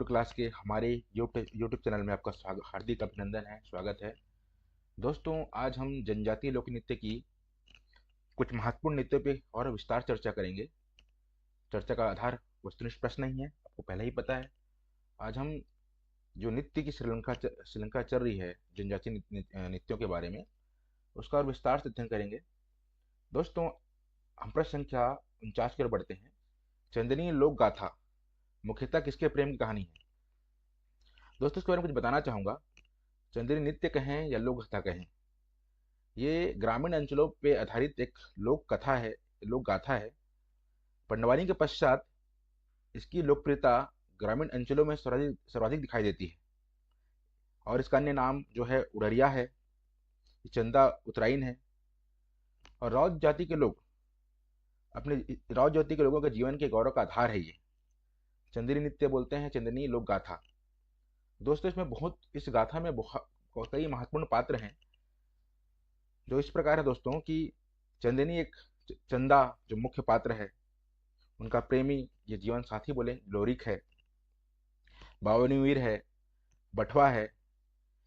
Class के हमारे YouTube channel में आपका हार्दिक अभिनंदन है, स्वागत है। दोस्तों, आज हम जनजातीय लोक नृत्य की कुछ महत्वपूर्ण नृत्यों पे और विस्तार चर्चा करेंगे। चर्चा का आधार वस्तुनिष्ठ प्रश्न नहीं है, आपको पहले ही पता है। आज हम जो नृत्य की श्रृंखला चल रही है जनजातीय नृत्यों के बारे में, उसका और विस्तार से अध्ययन करेंगे। दोस्तों, हम प्रश्न संख्या 49 की ओर बढ़ते हैं। चंदनीय लोक गाथा मुख्यतः किसके प्रेम की कहानी है? दोस्तों, इसके बारे में कुछ बताना चाहूँगा। चंदेरी नृत्य कहें या लोक कथा कहें, ये ग्रामीण अंचलों पे आधारित एक लोक कथा है, लोक गाथा है। पण्डवानी के पश्चात इसकी लोकप्रियता ग्रामीण अंचलों में सर्वाधिक दिखाई देती है। और इसका अन्य नाम जो है उड़रिया है, ये चंदा उत्तरायण है। और राउत जाति के लोग अपने राउत जाति के लोगों के जीवन के गौरव का आधार है। ये चंदेरी नृत्य बोलते हैं चंदनी लोक गाथा। दोस्तों, इस गाथा में बहुत कई महत्वपूर्ण पात्र हैं, जो इस प्रकार है दोस्तों कि चंदनी एक चंदा जो मुख्य पात्र है, उनका प्रेमी ये जीवन साथी बोले लोरिक है, बावनीवीर है, बटवा है।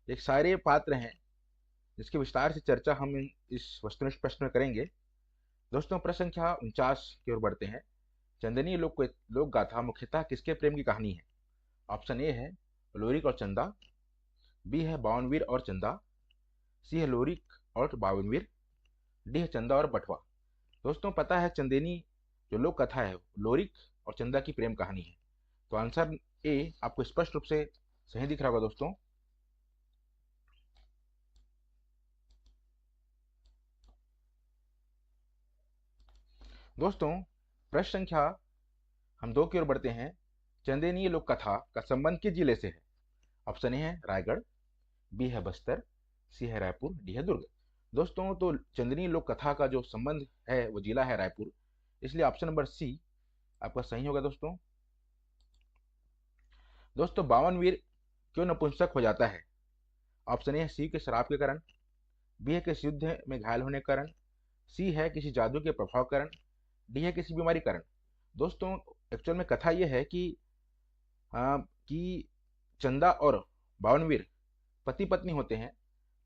ये सारे पात्र हैं जिसके विस्तार से चर्चा हम इस वस्तुनिष्ठ प्रश्न में करेंगे। दोस्तों, प्रश्न संख्या 49 की ओर बढ़ते हैं। चंदनी लोक गाथा मुख्यतः किसके प्रेम की कहानी है? ऑप्शन ए है लोरिक और चंदा, बी है बावनवीर और चंदा, सी है लोरिक और बावनवीर, डी है चंदा और बटवा। दोस्तों, पता है चंदेनी जो लोक कथा है लोरिक और चंदा की प्रेम कहानी है, तो आंसर ए आपको स्पष्ट रूप से सही दिख रहा होगा। दोस्तों, प्रश्न संख्या हम 2 की ओर बढ़ते हैं। चंदेनी लोक कथा का संबंध किस जिले से है? ऑप्शन ए है रायगढ़, बी है बस्तर, सी है रायपुर, डी है दुर्ग। दोस्तों, तो चंदनी लोक कथा का जो संबंध है वो जिला है रायपुर, इसलिए ऑप्शन नंबर सी आपका सही होगा। दोस्तों, बावनवीर क्यों नपुंसक हो जाता है? ऑप्शन ए है शिव के श्राप के कारण, बी है किसी युद्ध में घायल होने के कारण, सी है किसी जादू के प्रभाव के कारण, डी है किसी बीमारी के कारण। दोस्तों, एक्चुअल में कथा ये है कि चंदा और बावनवीर पति पत्नी होते हैं,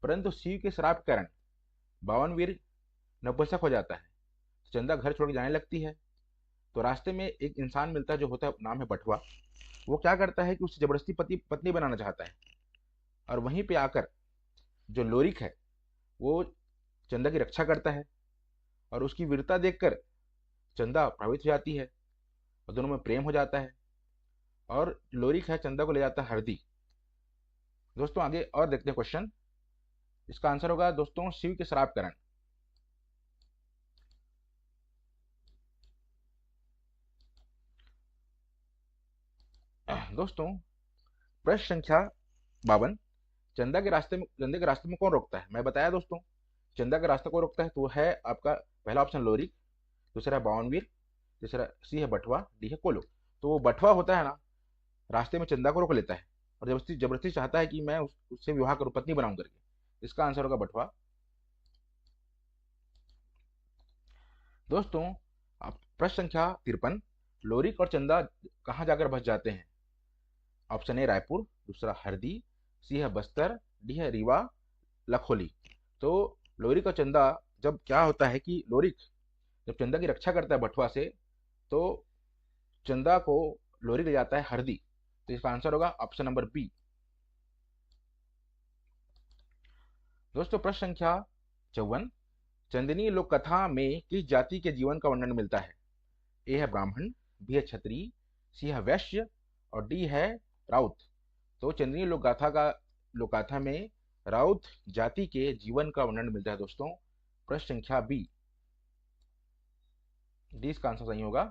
परंतु शिव के श्राप के कारण बावनवीर नपुंसक हो जाता है। चंदा घर छोड़ के जाने लगती है, तो रास्ते में एक इंसान मिलता है जो होता है, नाम है बटवा। वो क्या करता है कि उसे जबरदस्ती पति पत्नी बनाना चाहता है, और वहीं पे आकर जो लोरिक है वो चंदा की रक्षा करता है, और उसकी वीरता देखकर चंदा प्रभावित हो जाती है और दोनों में प्रेम हो जाता है, और लोरिक है चंदा को ले जाता है हरदी। दोस्तों, आगे और देखते हैं क्वेश्चन। इसका आंसर होगा दोस्तों शिव के श्राप कारण। दोस्तों, प्रश्न संख्या 52। चंदा के रास्ते में कौन रोकता है? मैं बताया दोस्तों, चंदा का रास्ता कौन रोकता है, तो वो है आपका पहला ऑप्शन लोरिक, दूसरा है बावनवीर, तीसरा सी है बटवा, डी है कोलो। तो वो बटवा होता है ना, रास्ते में चंदा को रोक लेता है और जबरदस्ती जबरदस्ती चाहता है कि मैं उससे विवाह करूं, पत्नी बनाऊं करके। इसका आंसर होगा बटवा। दोस्तों, आप प्रश्न संख्या 53। लोरिक और चंदा कहाँ जाकर बस जाते हैं? ऑप्शन ए रायपुर, दूसरा हरदी, सी है बस्तर, डी है रीवा लखोली। तो लोरिक और चंदा, जब क्या होता है कि लोरिक जब चंदा की रक्षा करता है बटवा से, तो चंदा को लोरिक ले जाता है हरदी। तो इसका आंसर होगा ऑप्शन नंबर बी। दोस्तों, प्रश्न संख्या 54। चंदनी लोक कथा में किस जाति के जीवन का वर्णन मिलता है? ए है ब्राह्मण, बी है क्षत्रिय, सी है वैश्य, और डी है राउत। तो चंदनी लोक गाथा में राउत जाति के जीवन का वर्णन मिलता है दोस्तों। प्रश्न संख्या बी, डी इसका आंसर सही होगा।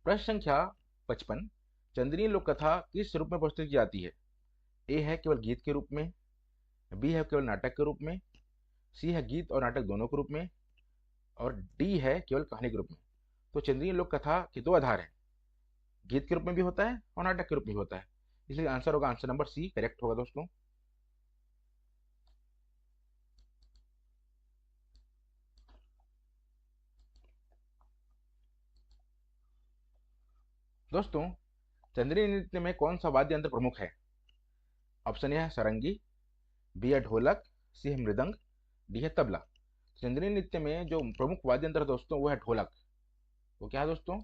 प्रश्न संख्या 55। चंदनी लोक कथा किस रूप में प्रस्तुत की जाती है? ए है केवल गीत के रूप में, बी है केवल नाटक के रूप में, सी है गीत और नाटक दोनों के रूप में, और डी है केवल कहानी के रूप में। तो चंद्रीय लोक कथा के दो आधार हैं, गीत के रूप में भी होता है और नाटक के रूप में भी होता है, इसलिए आंसर होगा आंसर नंबर सी करेक्ट होगा दोस्तों। दोस्तों, चंद्रीय नृत्य में कौन सा वाद्य यंत्र प्रमुख है? ऑप्शन ए है सारंगी, बी है ढोलक, सी है मृदंग, डी है तबला। चंद्रीय नृत्य में जो प्रमुख वाद्य यंत्र है दोस्तों वो है ढोलक। वो क्या है दोस्तों?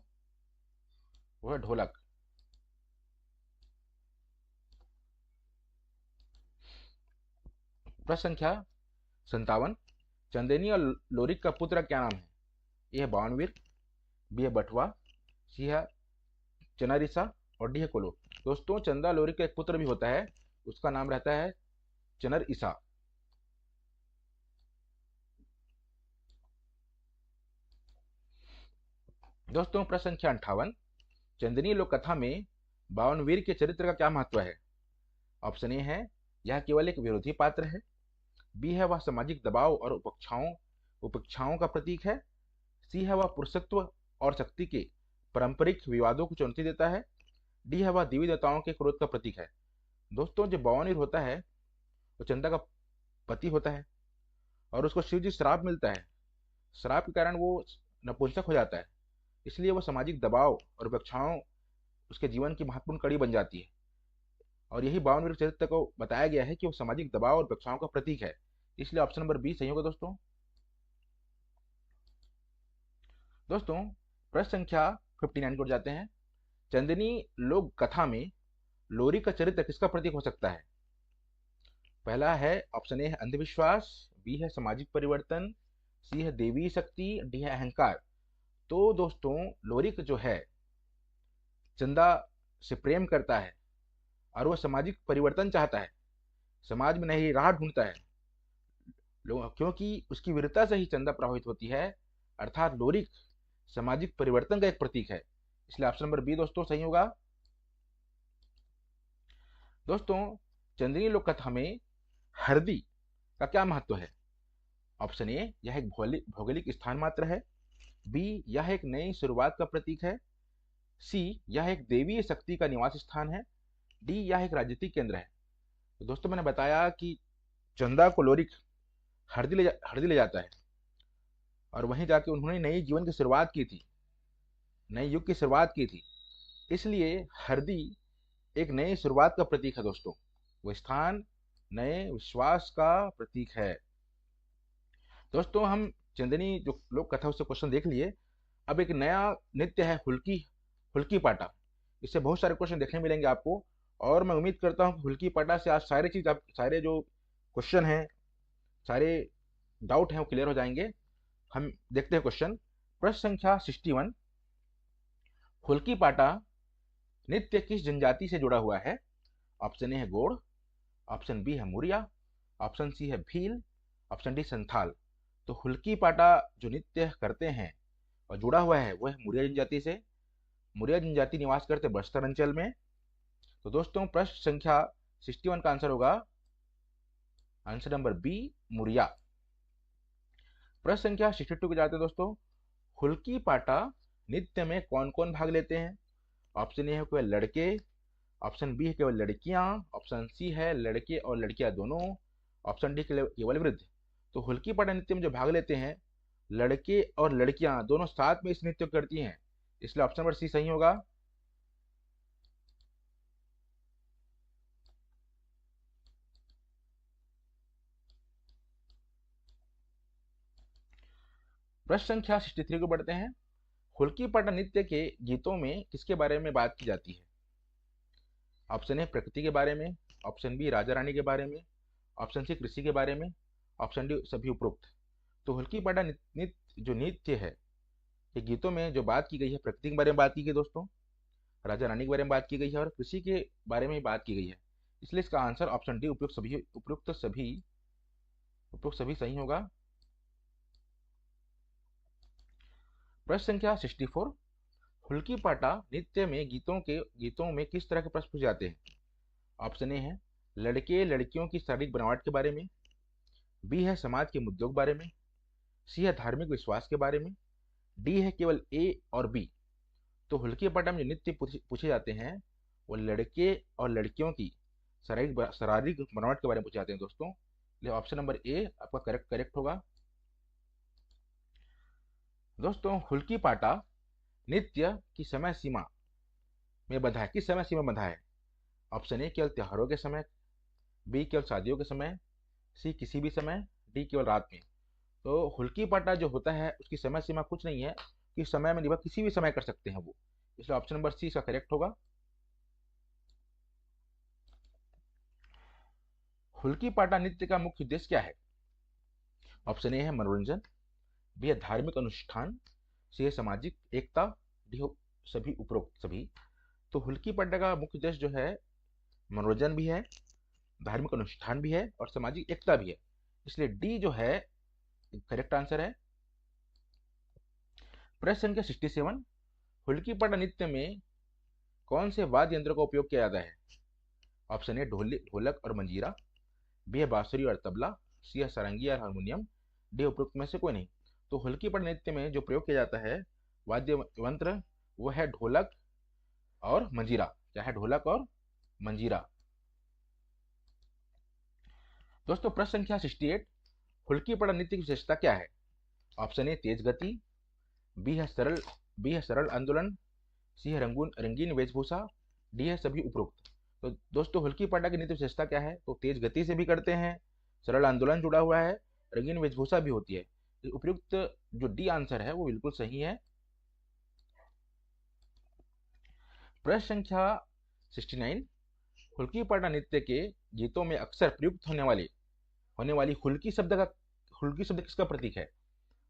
वो है ढोलक। प्रश्न संख्या 57, चंदेनी और लोरिक का पुत्र क्या नाम है? ए है बावनवीर, बी है बटवा, सी है चनारिसा और डी है कोलो। दोस्तों चंदा लोरिक का एक पुत्र भी होता है, उसका नाम रहता है चनर ईसा। दोस्तों प्रश्न संख्या 58, चंदनी लोक कथा में बावनवीर के चरित्र का क्या महत्व है? ऑप्शन ए है यह केवल एक विरोधी पात्र है, बी है वह सामाजिक दबाव और उपेक्षाओं का प्रतीक है, सी है वह पुरुषत्व और शक्ति के पारंपरिक विवादों को चुनौती देता है, डी है वह देवी देवताओं के क्रोध का प्रतीक है। दोस्तों जो बावनवीर होता है वो चंदा का पति होता है और उसको शिव जी श्राप मिलता है। श्राप के कारण वो नपुंसक हो जाता है, इसलिए वो सामाजिक दबाव और उपेक्षाओं उसके जीवन की महत्वपूर्ण कड़ी बन जाती है। और यही बावनवीर चरित्र को बताया गया है कि वो सामाजिक दबाव और उपेक्षाओं का प्रतीक है, इसलिए ऑप्शन नंबर बी सही होगा दोस्तों। दोस्तों प्रश्न संख्या 59 को जाते हैं। चंदनी लोक कथा में लोरी का चरित्र किसका प्रतीक हो सकता है? पहला है ऑप्शन ए है अंधविश्वास, बी है सामाजिक परिवर्तन, सी है देवी शक्ति, डी है अहंकार। तो दोस्तों लोरिक जो है चंदा से प्रेम करता है और वह सामाजिक परिवर्तन चाहता है, समाज में नई राह ढूंढता है। क्योंकि उसकी वीरता से ही चंदा प्रभावित होती है, अर्थात लोरिक सामाजिक परिवर्तन का एक प्रतीक है, इसलिए ऑप्शन नंबर बी दोस्तों सही होगा। दोस्तों चंद्रीय लोक कथा में हरदी का क्या महत्व है? ऑप्शन ए यह एक भौगोलिक स्थान मात्र है, बी यह एक नई शुरुआत का प्रतीक है, सी यह एक देवीय शक्ति का निवास स्थान है, डी यह एक राजनीतिक केंद्र है। तो दोस्तों मैंने बताया कि चंदा को लोरिक हरदी ले जाता है और वहीं जाके उन्होंने नई जीवन की शुरुआत की थी, नए युग की शुरुआत की थी, इसलिए हरदी एक नई शुरुआत का प्रतीक है दोस्तों। वो स्थान नए विश्वास का प्रतीक है। दोस्तों हम चंदनी जो लोक कथा उससे क्वेश्चन देख लिए। अब एक नया नृत्य है हुल्की हुल्की पाटा, इससे बहुत सारे क्वेश्चन देखने मिलेंगे आपको और मैं उम्मीद करता हूँ कि हुल्की पाटा से आज सारे जो क्वेश्चन हैं, सारे डाउट हैं वो क्लियर हो जाएंगे। हम देखते हैं क्वेश्चन। प्रश्न संख्या 61, हुल्की पाटा नृत्य किस जनजाति से जुड़ा हुआ है? ऑप्शन ए है गोड़, ऑप्शन बी है मुरिया, ऑप्शन सी है भील, ऑप्शन डी संथाल। तो हुल्की पाटा जो नृत्य करते हैं और जुड़ा हुआ है वो है मुरिया जनजाति से। मुरिया जनजाति निवास करते बस्तर अंचल में। तो दोस्तों प्रश्न संख्या 61 का आंसर होगा आंसर नंबर बी मुरिया। प्रश्न संख्या 62 को जाते हैं दोस्तों। हुल्की पाटा नृत्य में कौन कौन भाग लेते हैं? ऑप्शन ए है केवल लड़के, ऑप्शन बी है केवल लड़कियां, ऑप्शन सी है लड़के और लड़कियां दोनों, ऑप्शन डी केवल वृद्ध। तो हुल्की पाटा नृत्य में जो भाग लेते हैं लड़के और लड़कियां दोनों साथ में इस नृत्य को करती हैं, इसलिए ऑप्शन नंबर सी सही होगा। प्रश्न संख्या 63 को बढ़ते हैं। हुल्की पाटा नृत्य के गीतों में किसके बारे में बात की जाती है? ऑप्शन ए प्रकृति के बारे में, ऑप्शन बी राजा रानी के बारे में, ऑप्शन सी कृषि के बारे में, ऑप्शन डी सभी उपरोक्त। तो हुल्की पाटा नृत्य जो नृत्य है ये गीतों में जो बात की गई है प्रकृति के बारे में बात की गई दोस्तों, राजा रानी के बारे में बात की गई है और कृषि के बारे में बात की गई है, इसलिए इसका आंसर ऑप्शन डी उपयुक्त सभी सही होगा। प्रश्न संख्या 64, हुल्की पाटा नृत्य में गीतों में किस तरह के प्रश्न पूछे जाते हैं? ऑप्शन ए है लड़के लड़कियों की शारीरिक बनावट के बारे में, बी है समाज के मुद्दों के बारे में, सी है धार्मिक विश्वास के बारे में, डी है केवल ए और बी। तो हुल्की पाटा में जो नृत्य पूछे जाते हैं वो लड़के और लड़कियों की शारीरिक बनावट के बारे में पूछे जाते हैं दोस्तों, ऑप्शन नंबर ए आपका करेक्ट होगा। दोस्तों हुल्की पाटा नृत्य की समय सीमा में बंधा है, किस समय सीमा बंधा है? ऑप्शन ए केवल त्योहारों के समय, बी केवल शादियों के समय, सी किसी भी समय, डी केवल रात में। तो हुल्की पाटा जो होता है उसकी समय सीमा कुछ नहीं है कि समय में निर्भर किसी भी समय कर सकते हैं वो, इसलिए ऑप्शन नंबर सी इसका करेक्ट होगा। हुल्की पाटा नृत्य का मुख्य उद्देश्य क्या है? ऑप्शन ए है मनोरंजन, बी है धार्मिक अनुष्ठान, सी है सामाजिक एकता, डी हो सभी उपरोक्त सभी। तो हुल्की पाटा का मुख्य उद्देश्य जो है मनोरंजन भी है, धार्मिक अनुष्ठान भी है और सामाजिक एकता भी है, इसलिए डी जो है करेक्ट आंसर है। प्रश्न संख्या 67, हुल्की पाटा नृत्य में कौन से वाद्य यंत्रों का उपयोग किया जाता है? ऑप्शन ए ढोलक और मंजीरा, बी है बांसुरी और तबला, सी है सारंगी और हारमोनियम, डी उपरोक्त में से कोई नहीं। तो हुल्की पाटा नृत्य में जो प्रयोग किया जाता है वाद्य यंत्र वो है ढोलक और मंजीरा। क्या है? ढोलक और मंजीरा। दोस्तों प्रश्न संख्या 68, हुल्की पाटा नृत्य की विशेषता क्या है? ऑप्शन ए तेज गति, बी है सरल आंदोलन, सी है रंगीन वेशभूषा, डी है सभी उपरोक्त। तो दोस्तों हुल्की पाटा की नृत्य विशेषता क्या है? तो तेज गति से भी करते हैं, सरल आंदोलन जुड़ा हुआ है, रंगीन वेशभूषा भी होती है। उपयुक्त जो डी आंसर है वो बिल्कुल सही है। प्रश्न संख्या 69, हुल्की पाटा नृत्य के गीतों में अक्सर प्रयुक्त होने वाली हुल्की शब्द किसका प्रतीक है?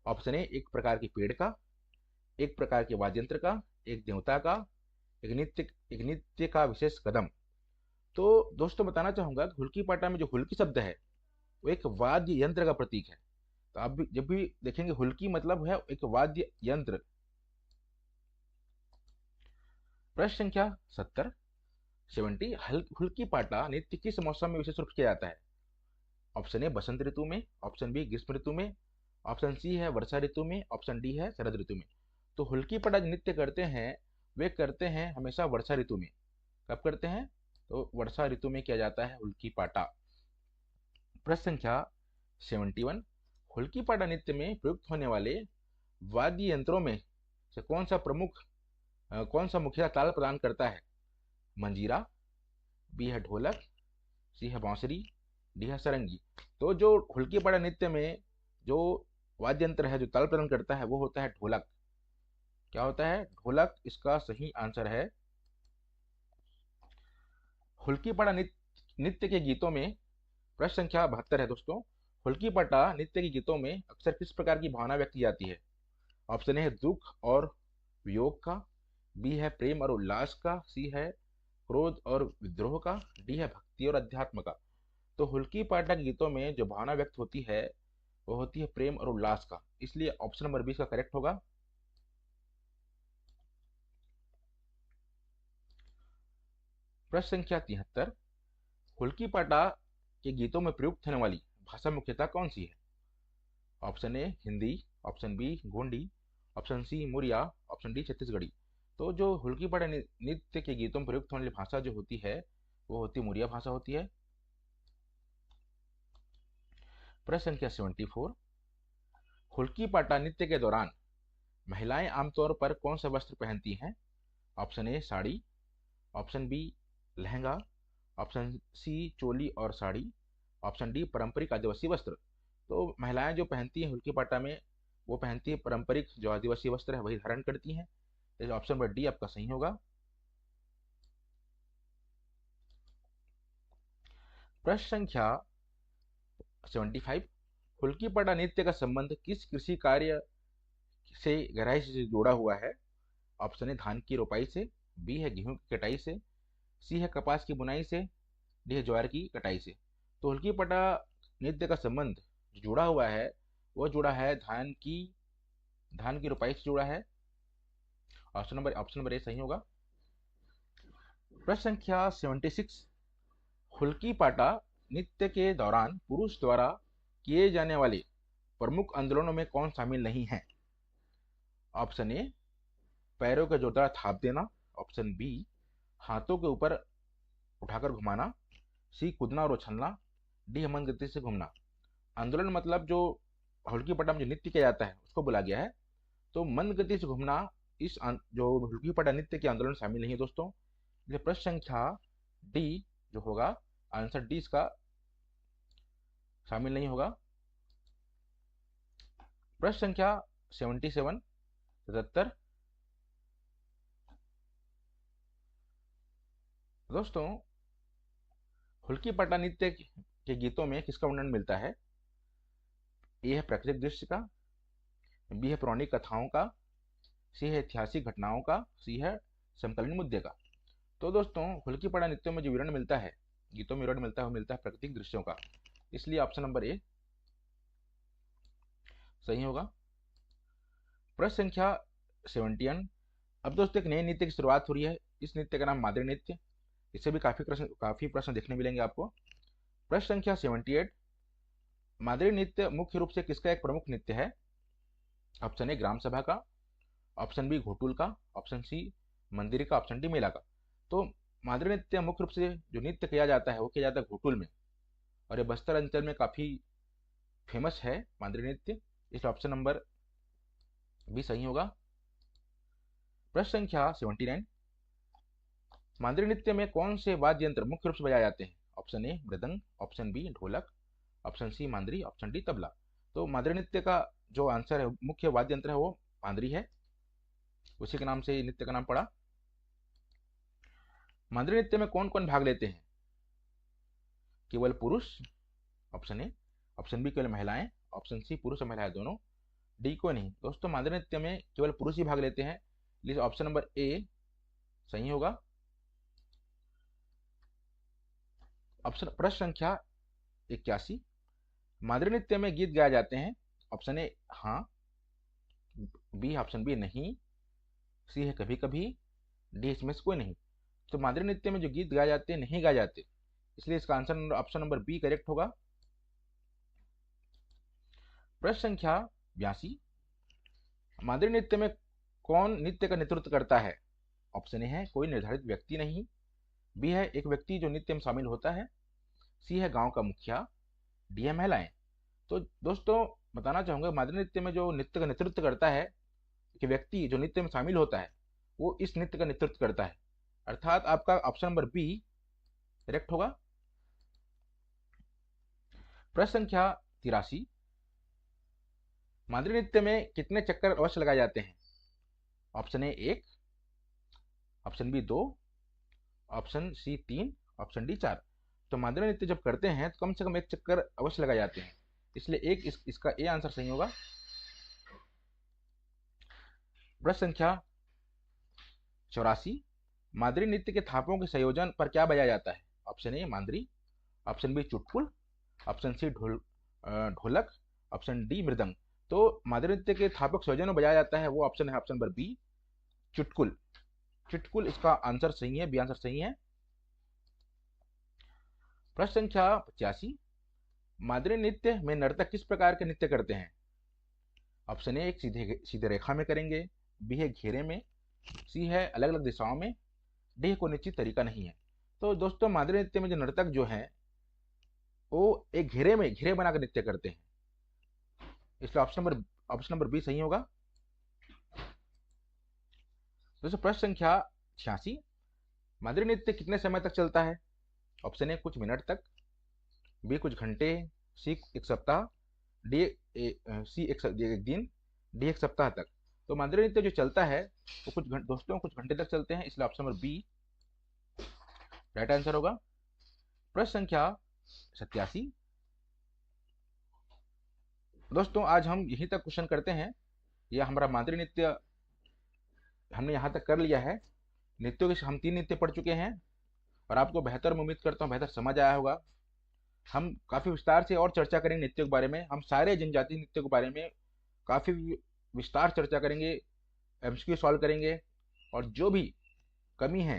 ऑप्शन ए एक प्रकार के पेड़ का, एक प्रकार के वाद्य यंत्र का, एक देवता का, एक नृत्य का विशेष कदम। तो दोस्तों बताना चाहूंगा कि हुल्की पाटा में जो हुल्की शब्द है वो एक वाद्य यंत्र का प्रतीक है। तो आप भी जब भी देखेंगे हुल्की मतलब है एक वाद्य यंत्र। प्रश्न संख्या 70 हुल्की पाटा नृत्य किस मौसम में विशेष रूप से किया जाता है? ऑप्शन ए बसंत ऋतु में, ऑप्शन बी ग्रीष्म ऋतु में, ऑप्शन सी है वर्षा ऋतु में, ऑप्शन डी है शरद ऋतु में। तो हुल्की पाटा नृत्य करते हैं वे करते हैं हमेशा वर्षा ऋतु में। कब करते हैं? तो वर्षा ऋतु में किया जाता है हुल्की पाटा। प्रश्न संख्या 71, हुल्की पाटा नृत्य में प्रयुक्त होने वाले वाद्य यंत्रों में से कौन सा मुख्य ताल प्रदान करता है? मंजीरा, बी है ढोलक, सी है बांसुरी, डी है सारंगी। तो जो हुल्की पाटा नृत्य में जो वाद्य यंत्र है जो ताल प्रदान करता है वो होता है ढोलक। क्या होता है? ढोलक इसका सही आंसर है। हुल्की पाटा नृत्य के गीतों में प्रश्न संख्या 72 है दोस्तों, हुल्की पाटा नृत्य के गीतों में अक्सर किस प्रकार की भावना व्यक्त की जाती है? ऑप्शन ए है दुख और वियोग का, बी है प्रेम और उल्लास का, सी है क्रोध और विद्रोह का, डी है भक्ति और अध्यात्म का। तो हुल्की पाटा के गीतों में जो भावना व्यक्त होती है वो होती है प्रेम और उल्लास का, इसलिए ऑप्शन नंबर बी इसका करेक्ट होगा। प्रश्न संख्या 73, हुल्की पाटा के गीतों में प्रयुक्त होने वाली भाषा मुख्यतः कौन सी है? Option A Hindi, option B Gondi, option C Muria, option D Chhattisgarhi. तो जो हुल्की पाटा नृत्य के गीतों में प्रयुक्त होने वाली भाषा जो होती है वो होती मुरिया भाषा होती है। प्रश्न संख्या 74, हुल्की पाटा नृत्य के दौरान महिलाएं आमतौर पर कौन सा वस्त्र पहनती हैं? Option A sari, option B lehenga, option C choli और साड़ी, ऑप्शन डी पारंपरिक आदिवासी वस्त्र। तो महिलाएं जो पहनती हैं हुल्की पाटा में वो पहनती है पारंपरिक जो आदिवासी वस्त्र है वही धारण करती हैं, तो ऑप्शन नंबर डी आपका सही होगा। प्रश्न संख्या 75, हुल्की पाटा नृत्य का संबंध किस कृषि कार्य से गहराई से जुड़ा हुआ है? ऑप्शन ए धान की रोपाई से, बी है गेहूं की कटाई से, सी है कपास की बुनाई से, डी है ज्वार की कटाई से। तो हुल्की पाटा नृत्य का संबंध जो जुड़ा हुआ है वो जुड़ा है धान की रोपाई से जुड़ा है। ऑप्शन नंबर ए सही होगा। प्रश्न संख्या 76, हुल्की पाटा नृत्य के दौरान पुरुष द्वारा किए जाने वाले प्रमुख आंदोलनों में कौन शामिल नहीं है? ऑप्शन ए पैरों का जोरदार थाप देना, ऑप्शन बी हाथों के ऊपर उठाकर घुमाना, सी कूदना और उछलना, डी मंद गति से घूमना। आंदोलन मतलब जो हुल्की पाटा में जो नृत्य किया जाता है उसको बोला गया है। तो मंद गति से घूमना जो हुल्की पाटा नृत्य के आंदोलन शामिल नहीं है दोस्तों, ये प्रश्न संख्या डी जो होगा, आंसर डी इसका शामिल नहीं होगा। प्रश्न संख्या 77 77। दोस्तों, हुल्की पट्टा नृत्य के गीतों में किसका वर्णन मिलता है? ए है प्राकृतिक दृश्य का, बी है पौराणिक कथाओं का, सी है ऐतिहासिक घटनाओं का, सी है समकालीन मुद्दे का। तो दोस्तों, हुल्की पट्टा नृत्यों में जो विवरण मिलता है, गीतों में विवरण मिलता है, वो मिलता है प्राकृतिक दृश्यों का। इसलिए ऑप्शन नंबर ए सही होगा। प्रश्न संख्या 71। अब दोस्तों, एक नए नृत्य की शुरुआत हो रही है। इस नृत्य का नाम मादरी नृत्य। इससे भी काफी प्रश्न देखने मिलेंगे आपको। प्रश्न संख्या 78। मादरी नृत्य मुख्य रूप से किसका एक प्रमुख नृत्य है? ऑप्शन ए ग्राम सभा का, ऑप्शन बी घोटुल का, ऑप्शन सी मंदिर का, ऑप्शन डी मेला का। तो मादरी नृत्य मुख्य रूप से जो नृत्य किया जाता है वो किया जाता है घोटुल में, और ये बस्तर अंचल में काफी फेमस है मादरी नृत्य। इसलिए ऑप्शन नंबर बी सही होगा। प्रश्न संख्या 79। मादरी नृत्य में कौन से वाद्य यंत्र मुख्य रूप से बजाए जाते हैं? Option A mridang, option B dholak, option C मांदरी, ऑप्शन डी तबला। तो मादरी नृत्य का जो आंसर है, मुख्य वाद्य यंत्र है वो मांदरी है, उसी के नाम से नृत्य का नाम पड़ा। मादरी नृत्य में कौन कौन भाग लेते हैं? केवल पुरुष, ऑप्शन ए, ऑप्शन बी केवल महिलाएं, ऑप्शन सी पुरुष और महिलाएं दोनों, डी को नहीं। दोस्तों, मादरी नृत्य में केवल पुरुष ही भाग लेते हैं, इसलिए ऑप्शन नंबर ए सही होगा। ऑप्शन प्रश्न संख्या 81। मादरी नृत्य में गीत गाए जाते हैं? ऑप्शन ए हाँ, बी ऑप्शन बी नहीं, सी है कभी कभी, डी इसमें से कोई नहीं। तो मादरी नृत्य में जो गीत गाए जाते हैं नहीं गाए जाते, इसलिए इसका answer option number B correct होगा। प्रश्न संख्या 82। मादरी नृत्य में कौन नृत्य का नेतृत्व करता है? ऑप्शन ए है कोई निर्धारित व्यक्ति नहीं, बी है एक व्यक्ति जो नृत्य में शामिल होता है, सी है गांव का मुखिया, डी है महिलाएं। तो दोस्तों, बताना चाहूंगा मादरी नृत्य में जो नृत्य का नेतृत्व करता है, कि व्यक्ति जो नृत्य में शामिल होता है वो इस नृत्य का नेतृत्व करता है, अर्थात आपका ऑप्शन नंबर बी करेक्ट होगा। प्रश्न संख्या 83। मादरी नृत्य में कितने चक्कर अवश्य लगाए जाते हैं? Option A 1, option B 2, option C 3, option D 4। तो मादरी नृत्य जब करते हैं तो कम से कम एक चक्कर अवश्य लगाए जाते हैं, इसलिए इसका ए आंसर सही होगा। प्रश्न संख्या 84। मादरी नृत्य के थापों के संयोजन पर क्या बजाया जाता है? ऑप्शन ए मांदरी, ऑप्शन बी चुटकुल, option C dholak, option D मृदंग। तो मादरी नृत्य के थापों के संयोजन में बजाया जाता है वो ऑप्शन है ऑप्शन नंबर बी चुटकुल। चुटकुल इसका आंसर सही है, बी आंसर सही है। प्रश्न संख्या 85। मादरी नृत्य में नर्तक किस प्रकार के नृत्य करते हैं? ऑप्शन ए एक सीधे रेखा में करेंगे, बी है घेरे में, सी है अलग अलग दिशाओं में, डी को निश्चित तरीका नहीं है। तो दोस्तों, मादरी नृत्य में जो नर्तक जो है वो एक घेरे बनाकर नृत्य करते हैं, इसलिए ऑप्शन नंबर बी सही होगा। दोस्तों, प्रश्न संख्या 86। मादरी नृत्य कितने समय तक चलता है? ऑप्शन ए कुछ मिनट तक, बी कुछ घंटे, सी एक सप्ताह, डी सी एक दिन, डी एक सप्ताह तक। तो मादरी नृत्य जो चलता है वो दोस्तों कुछ घंटे तक चलते हैं, इसलिए option number B right answer होगा। प्रश्न संख्या 87। दोस्तों, आज हम यहीं तक क्वेश्चन करते हैं। यह हमारा मादरी नृत्य हमने यहाँ तक कर लिया है। नृत्यों के हम 3 नृत्य पढ़ चुके हैं, और आपको बेहतर, मैं उम्मीद करता हूँ बेहतर समझ आया होगा। हम काफ़ी विस्तार से और चर्चा करेंगे नृत्यों के बारे में। हम सारे जनजातीय नृत्यों के बारे में काफ़ी विस्तार चर्चा करेंगे, एमसीक्यू सॉल्व करेंगे, और जो भी कमी है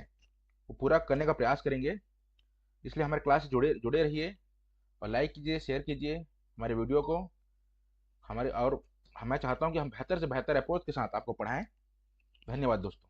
वो पूरा करने का प्रयास करेंगे। इसलिए हमारे क्लास से जुड़े रहिए, और लाइक कीजिए, शेयर कीजिए हमारे वीडियो को। मैं चाहता हूँ कि हम बेहतर से बेहतर अप्रोच के साथ आपको पढ़ाएं। धन्यवाद दोस्तों।